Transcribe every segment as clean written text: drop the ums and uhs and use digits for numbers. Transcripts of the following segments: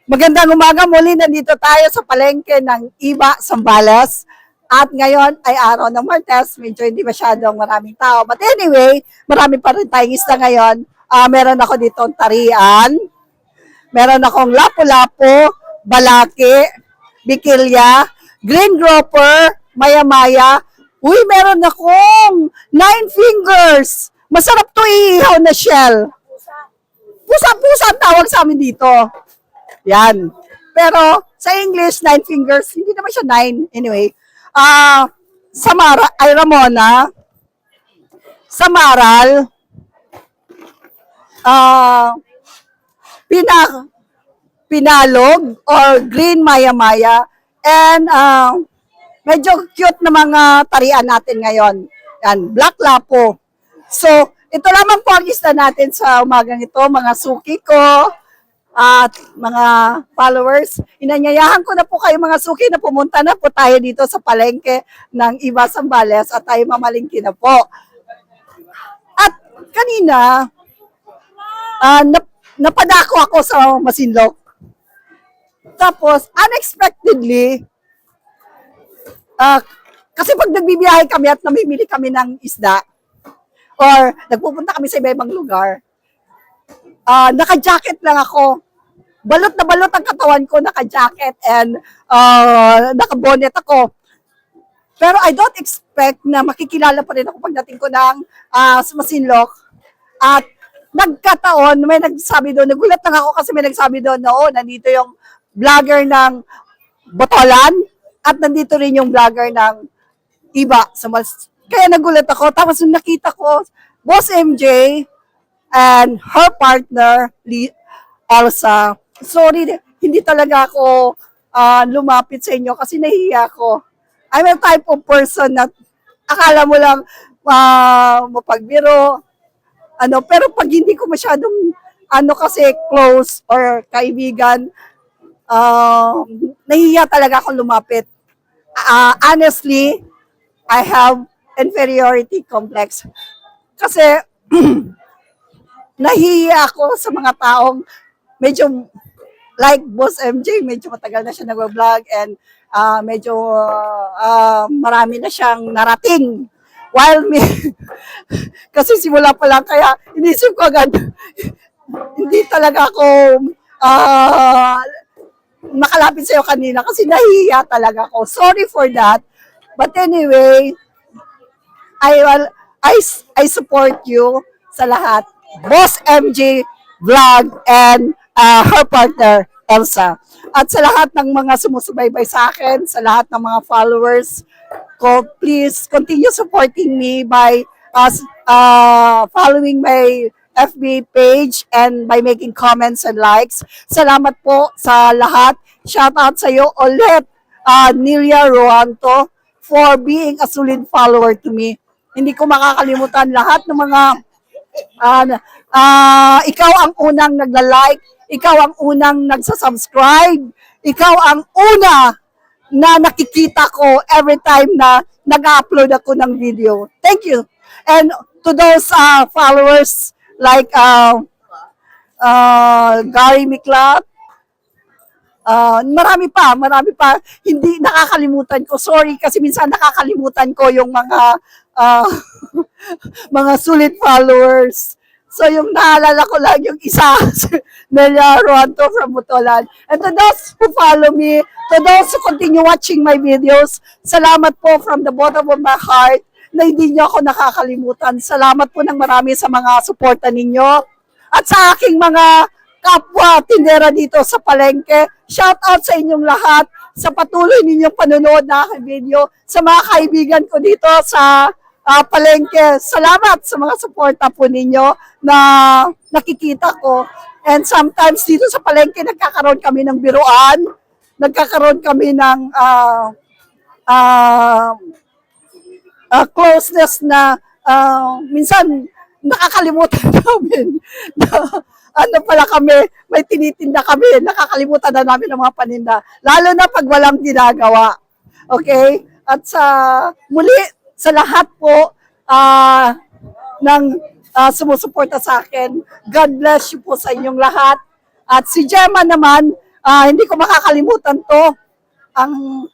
Magandang umaga muli, nandito tayo sa palengke ng Iba, Zambales. At ngayon ay araw ng Martes, medyo hindi masyadong maraming tao. But anyway, marami pa rin tayong isda ngayon. Meron ako dito tarian, meron akong lapu-lapu, balaki, bikilya, green grouper, maya-maya. Uy, meron akong 9 fingers. Masarap to iihaw na shell. Pusa-pusa ang tawag sa amin dito. Yan. Pero sa English, 9 fingers, hindi naman siya 9. Anyway, Samara, ay Ramona, Samaral, Pinalog, or Green Maya-Maya, and medyo cute na mga tarian natin ngayon. Yan, Black Lapo. So, ito lamang po ang isda natin sa umagang ito, mga suki ko, at mga followers. Inanyayahan ko na po kayo mga suki na pumunta na po tayo dito sa palengke ng Iba, Zambales at tayo mamalingki na po. At kanina, napadako ako sa Masinloc. Tapos, unexpectedly, kasi pag nagbibiyahe kami at namimili kami ng isda, or nagpupunta kami sa iba-ibang lugar, naka-jacket lang ako. Balot na balot ang katawan ko, naka-jacket and naka-bonnet ako. Pero I don't expect na makikilala pa rin ako pagdating ko ng Masinloc. At nagkataon, may nagsabi doon, nagulat lang ako kasi may nagsabi doon, no, nandito yung vlogger ng Botolan at nandito rin yung vlogger ng Iba. Kaya nagulat ako. Tapos nung nakita ko, Boss MJ and her partner, Elsa, sorry, hindi talaga ako lumapit sa inyo kasi nahihiya ako. I'm a type of person na akala mo lang mapagbiro, pero pag hindi ko masyadong kasi close or kaibigan, nahihiya talaga ako lumapit. Honestly, I have inferiority complex. Kasi nahihiya ako sa mga taong medyo like Boss MJ, medyo matagal na siya nag-vlog and medyo marami na siyang narating. While me, kasi simula pa lang, kaya inisip ko agad, hindi talaga ako nakalapit sa'yo kanina kasi nahihiya talaga ako. Sorry for that. But anyway, I support you sa lahat. Boss MJ Vlog and her partner, Elsa. At sa lahat ng mga sumusubaybay sa akin, sa lahat ng mga followers ko, please continue supporting me by following my FB page and by making comments and likes. Salamat po sa lahat. Shout out sa iyo ulit, Nilia Roanto, for being a solid follower to me. Hindi ko makakalimutan lahat ng mga ikaw ang unang nagla-like, ikaw ang unang nagsasubscribe, ikaw ang una na nakikita ko every time na nag-upload ako ng video. Thank you. And to those followers like Gary Miklat, marami pa, hindi nakakalimutan ko. Sorry kasi minsan nakakalimutan ko yung mga mga sulit followers. So yung naalala ko lang yung isa, Nelia Ruanto from Botolan. And to those who follow me, to those who continue watching my videos, salamat po from the bottom of my heart na hindi niyo ako nakakalimutan. Salamat po ng marami sa mga suporta ninyo. At sa aking mga kapwa tindera dito sa palengke, shout out sa inyong lahat sa patuloy ninyong panonood na aking video, sa mga kaibigan ko dito sa palengke. Salamat sa mga suporta po ninyo na nakikita ko. And sometimes dito sa palengke, nagkakaroon kami ng biruan, nagkakaroon kami ng closeness na minsan nakakalimutan namin na pala kami, may tinitinda kami, nakakalimutan na namin ang mga paninda. Lalo na pag walang ginagawa. Okay? At muli, sa lahat po ng sumusuporta sa akin, God bless you po sa inyong lahat. At si Gemma naman, hindi ko makakalimutan to. Ang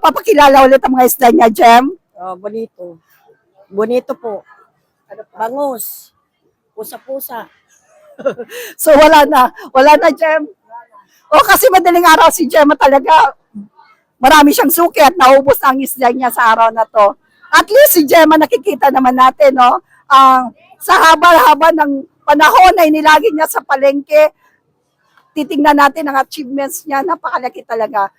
papakilala ulit ang mga isda niya, Jem. Oh, bonito. Bonito po. Bangus. Pusa-pusa. So wala na, Jem. O kasi madaling araw si Gemma talaga. Marami siyang suki at naubos ang isda niya sa araw na to. At least si Gemma nakikita naman natin, no? Sa haba-haba ng panahon na inilagi niya sa palengke, titingnan natin ang achievements niya, napakalaki talaga.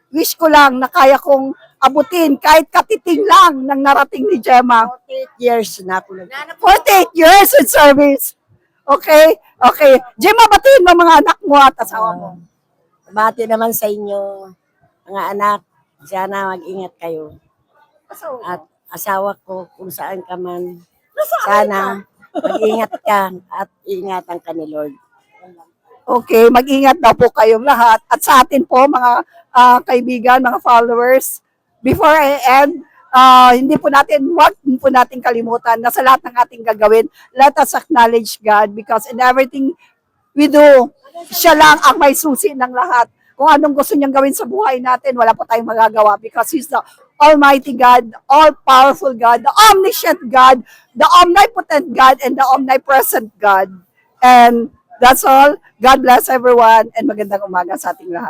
Wish ko lang na kaya kong abutin kahit katiting lang ng narating ni Gemma. 48 years na ako 48 years in service. Okay? Okay. Gemma, batiin mo mga anak mo at asawa mo. Bati naman sa inyo, mga anak. Sana mag-ingat kayo. At asawa ko, kung saan ka man, sana mag-ingat ka at ingatan ka ni Lord. Okay, mag-ingat daw po kayong lahat. At sa atin po, mga kaibigan, mga followers, before I end, wag po natin kalimutan na sa lahat ng ating gagawin, let us acknowledge God because in everything we do, siya lang ang may susi ng lahat. Kung anong gusto niyang gawin sa buhay natin, wala po tayong magagawa because He's the Almighty God, all-powerful God, the omniscient God, the omnipotent God, and the omnipresent God. And that's all. God bless everyone and magandang umaga sa ating lahat.